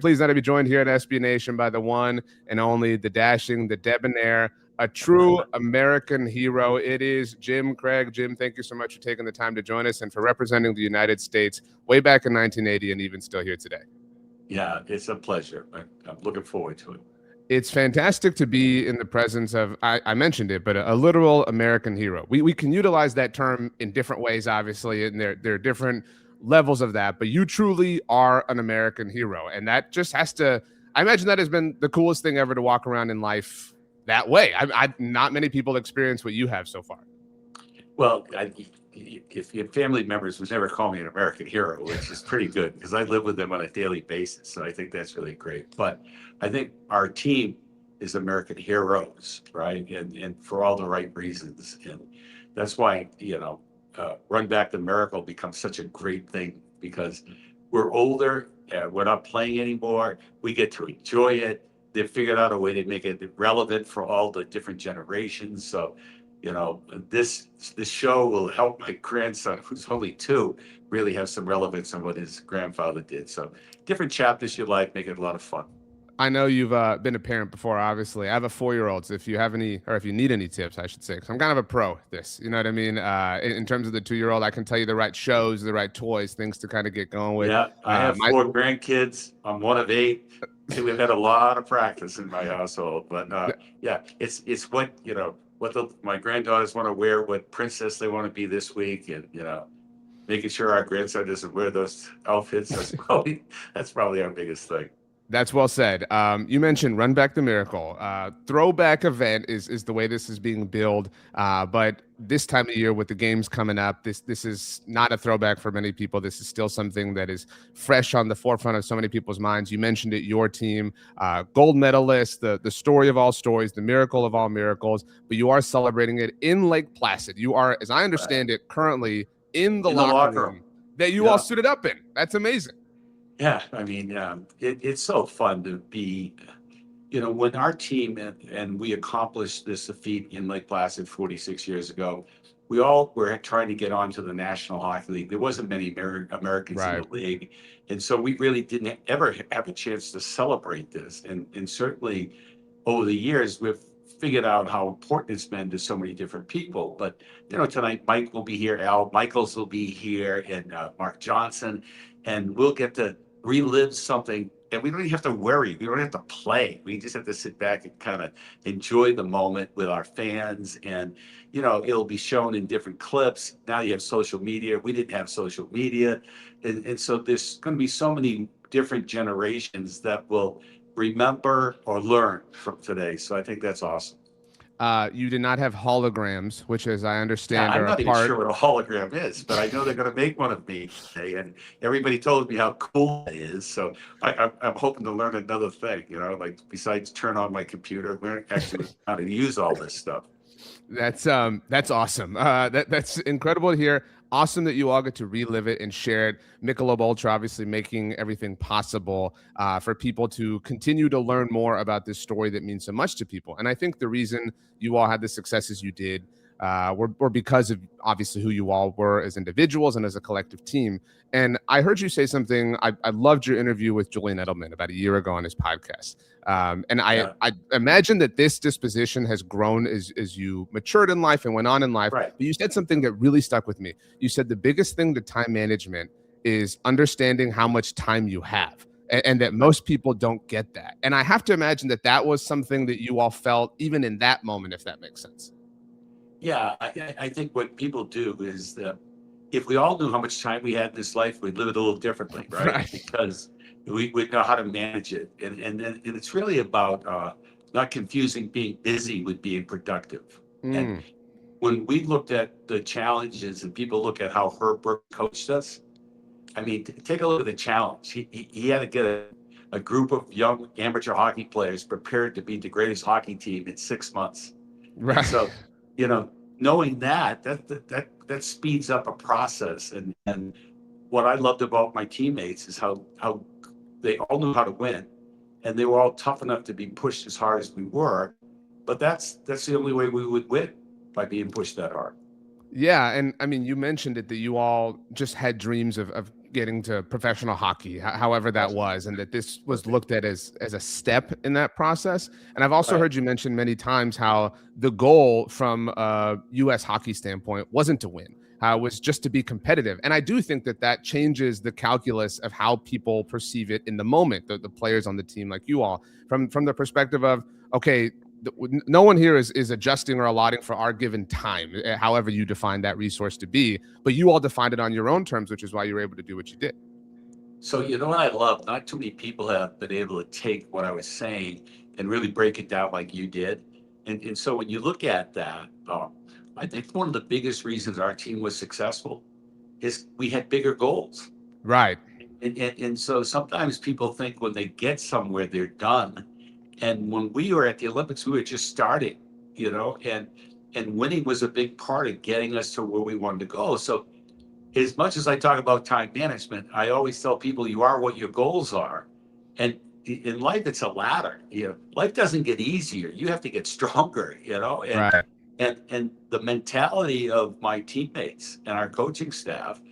Pleased not to be joined here at SB Nation by the one and only, the dashing, the debonair, a true American hero. It is Jim Craig. Jim, thank you so much for taking the time to join us and for representing the United States way back in 1980 and even still here today. Yeah, it's a pleasure. I'm looking forward to it. It's fantastic to be in the presence of, I mentioned it, but a literal American hero. We can utilize that term in different ways, obviously, and there are different levels of that, but you truly are an American hero. And that just has to, I imagine that has been the coolest thing ever to walk around in life that way. Not many people experience what you have so far. Well, if your family members would never call me an American hero, which is pretty good because I live with them on a daily basis. So I think that's really great. But I think our team is American heroes, right? And for all the right reasons. And that's why, Run Back the Miracle becomes such a great thing because we're older, we're not playing anymore. We get to enjoy it. They've figured out a way to make it relevant for all the different generations. So, this show will help my grandson, who's only 2, really have some relevance on what his grandfather did. So different chapters you like, make it a lot of fun. I know you've been a parent before, obviously. I have a 4-year-old, so if you have any, or if you need any tips, I should say, because I'm kind of a pro at this, you know what I mean? In terms of the 2-year-old, I can tell you the right shows, the right toys, things to kind of get going with. Yeah, I have 4 grandkids. I'm one of 8. So we've had a lot of practice in my household. But yeah, it's what, my granddaughters want to wear, what princess they want to be this week, and, making sure our grandson doesn't wear those outfits. That's probably our biggest thing. That's well said. You mentioned Run Back the Miracle. Throwback event is the way this is being billed. But this time of year with the games coming up, this is not a throwback for many people. This is still something that is fresh on the forefront of so many people's minds. You mentioned it, your team, gold medalist, the story of all stories, the miracle of all miracles, but you are celebrating it in Lake Placid. You are, as I understand it, currently in the locker room that you all suited up in. That's amazing. Yeah, I mean, it's so fun to be, when our team and we accomplished this feat in Lake Placid 46 years ago, we all were trying to get onto the National Hockey League. There wasn't many Americans in the league. And so we really didn't ever have a chance to celebrate this. And certainly over the years, we've figured out how important it's been to so many different people. But, tonight, Mike will be here, Al Michaels will be here, and Mark Johnson, and we'll get to relive something, and we don't even have to worry. We don't have to play. We just have to sit back and kind of enjoy the moment with our fans. And, it'll be shown in different clips. Now you have social media. We didn't have social media. And so there's going to be so many different generations that will remember or learn from today. So I think that's awesome. You did not have holograms, which, as I understand, I'm not even sure what a hologram is, but I know they're going to make one of me today, and everybody told me how cool it is. So I'm hoping to learn another thing, like besides turn on my computer, learn actually how to use all this stuff. That's awesome. That's incredible to hear. Awesome that you all get to relive it and share it. Michelob ULTRA obviously making everything possible for people to continue to learn more about this story that means so much to people. And I think the reason you all had the successes you did were because of obviously who you all were as individuals and as a collective team. And I heard you say something. I loved your interview with Julian Edelman about a year ago on his podcast. I imagine that this disposition has grown as you matured in life and went on in life. Right. But you said something that really stuck with me. You said the biggest thing to time management is understanding how much time you have, and that most people don't get that. And I have to imagine that was something that you all felt even in that moment, if that makes sense. Yeah, I think what people do is that if we all knew how much time we had in this life, we'd live it a little differently, right? Because we know how to manage it. And it's really about not confusing being busy with being productive. And when we looked at the challenges and people look at how Herb Brooks coached us, I mean, take a look at the challenge. He had to get a group of young amateur hockey players prepared to be the greatest hockey team in 6 months. Right. And so, knowing that speeds up a process. And what I loved about my teammates is how they all knew how to win, and they were all tough enough to be pushed as hard as we were. But that's the only way we would win, by being pushed that hard. Yeah, and I mean, you mentioned it that you all just had dreams of getting to professional hockey, however that was, and that this was looked at as a step in that process. And I've also heard you mention many times how the goal from a U.S. hockey standpoint wasn't to win. It was just to be competitive. And I do think that that changes the calculus of how people perceive it in the moment, the players on the team like you all, from the perspective of, okay, no one here is adjusting or allotting for our given time, however you define that resource to be, but you all defined it on your own terms, which is why you were able to do what you did. So, you know what I love? Not too many people have been able to take what I was saying and really break it down like you did. And so when you look at that, I think one of the biggest reasons our team was successful is we had bigger goals. Right. And so sometimes people think when they get somewhere, they're done. And when we were at the Olympics, we were just starting, and winning was a big part of getting us to where we wanted to go. So as much as I talk about time management, I always tell people you are what your goals are. And in life, it's a ladder. Life doesn't get easier. You have to get stronger, and Right. and the mentality of my teammates and our coaching staff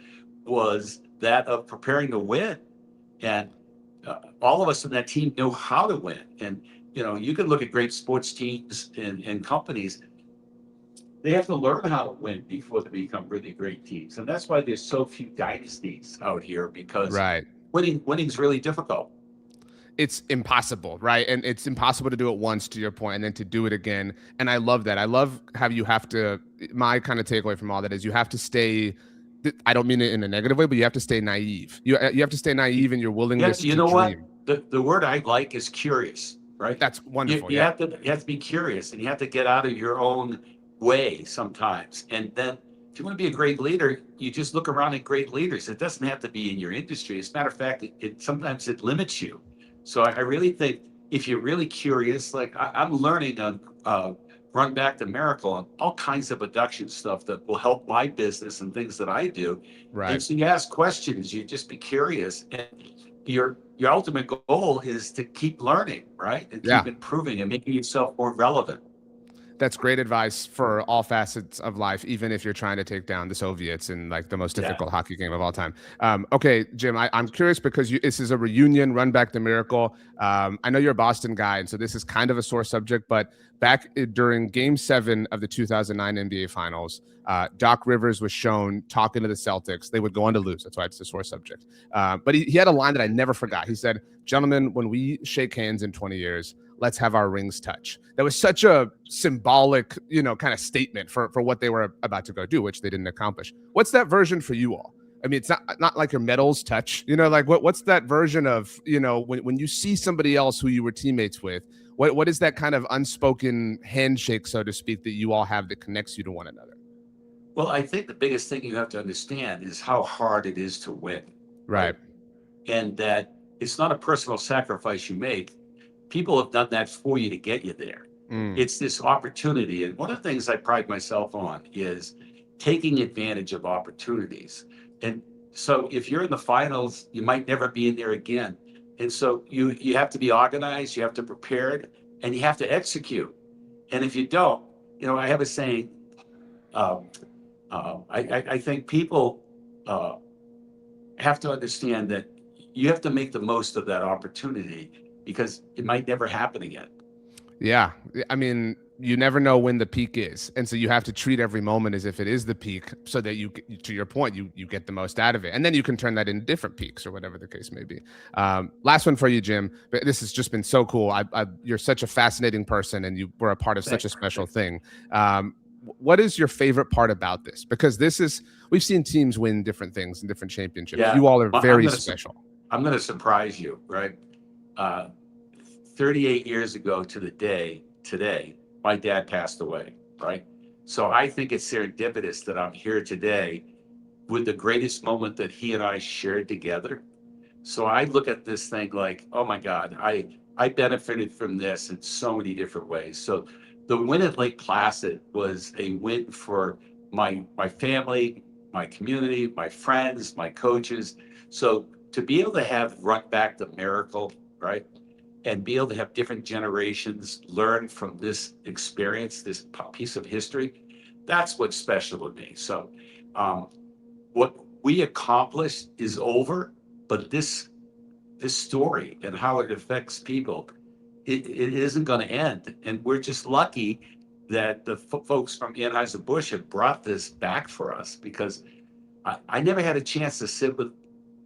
was that of preparing to win. And all of us in that team know how to win. And, you can look at great sports teams and companies. They have to learn how to win before they become really great teams. And that's why there's so few dynasties out here, because Right. winning's really difficult. It's impossible, right? And it's impossible to do it once, to your point, and then to do it again. And I love that. I love how you have to, my kind of takeaway from all that is you have to stay, I don't mean it in a negative way, but you have to stay naive. You have to stay naive in your willingness You to know what? dream. The word I like is curious, right? That's wonderful. You Yeah. have to be curious, and you have to get out of your own way sometimes. And then if you want to be a great leader, you just look around at great leaders. It doesn't have to be in your industry. As a matter of fact, it sometimes it limits you. So I really think if you're really curious, like I'm learning on Run Back to Miracle and all kinds of production stuff that will help my business and things that I do. Right. And so you ask questions, you just be curious, and your ultimate goal is to keep learning, right? And Yeah. keep improving and making yourself more relevant. That's great advice for all facets of life, even if you're trying to take down the Soviets in like the most Yeah. difficult hockey game of all time. Okay, Jim, I'm curious because this is a reunion, Run Back the Miracle. I know you're a Boston guy, and so this is kind of a sore subject, but back during Game 7 of the 2009 NBA Finals, Doc Rivers was shown talking to the Celtics. They would go on to lose. That's why it's a sore subject. But he had a line that I never forgot. He said, "Gentlemen, when we shake hands in 20 years, let's have our rings touch." That was such a symbolic, kind of statement for what they were about to go do, which they didn't accomplish. What's that version for you all? I mean, it's not like your medals touch, like what's that version of, when you see somebody else who you were teammates with, what is that kind of unspoken handshake, so to speak, that you all have that connects you to one another? Well, I think the biggest thing you have to understand is how hard it is to win, Right. and that it's not a personal sacrifice you make. People have done that for you to get you there. Mm. It's this opportunity. And one of the things I pride myself on is taking advantage of opportunities. And so if you're in the finals, you might never be in there again. And so you have to be organized, you have to prepare it, and you have to execute. And if you don't, I have a saying, um, I think people have to understand that you have to make the most of that opportunity because it might never happen again. Yeah. I mean, you never know when the peak is. And so you have to treat every moment as if it is the peak so that to your point, you get the most out of it. And then you can turn that into different peaks or whatever the case may be. Last one for you, Jim. But this has just been so cool. You're such a fascinating person and you were a part of such a special thing. What is your favorite part about this? Because we've seen teams win different things and different championships. Yeah. You all are Well, very special. I'm going to surprise you, right? 38 years ago to the day today, my dad passed away, right? So I think it's serendipitous that I'm here today with the greatest moment that he and I shared together. So I look at this thing like, oh my God, I benefited from this in so many different ways. So the win at Lake Placid was a win for my family, my community, my friends, my coaches. So to be able to have Run Back the Miracle, right? And be able to have different generations learn from this experience, this piece of history, that's what's special to me. So, what we accomplished is over, but this story and how it affects people, it isn't going to end. And we're just lucky that the folks from Anheuser-Busch have brought this back for us, because I never had a chance to sit with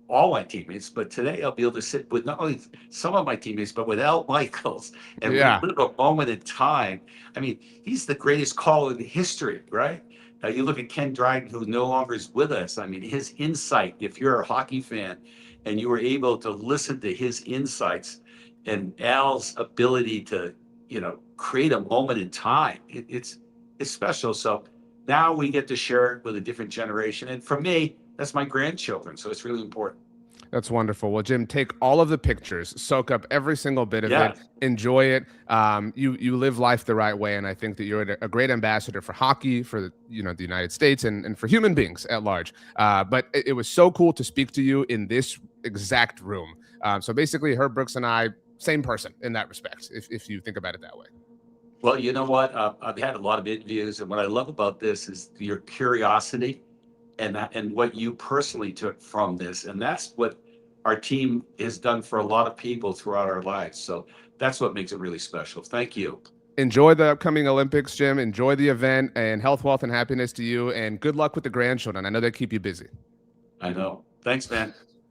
all my teammates, but today I'll be able to sit with not only some of my teammates, but with Al Michaels and Yeah. relive a moment in time. I mean, he's the greatest caller in history, right? You look at Ken Dryden, who no longer is with us. I mean, his insight, if you're a hockey fan and you were able to listen to his insights and Al's ability to, create a moment in time, it's special. So now we get to share it with a different generation. And for me, that's my grandchildren. So it's really important. That's wonderful. Well, Jim, take all of the pictures, soak up every single bit of Yeah, it, enjoy it. You live life the right way, and I think that you're a great ambassador for hockey, for the United States, and for human beings at large. But it was so cool to speak to you in this exact room. So basically, Herb Brooks and I, same person in that respect, if you think about it that way. well, you know what? I've had a lot of interviews, and what I love about this is your curiosity and what you personally took from this, and that's what our team has done for a lot of people throughout our lives. So that's what makes it really special. Thank you. Enjoy the upcoming Olympics, Jim. Enjoy the event, and health, wealth, and happiness to you. And good luck with the grandchildren. I know they keep you busy. I know. Thanks, man.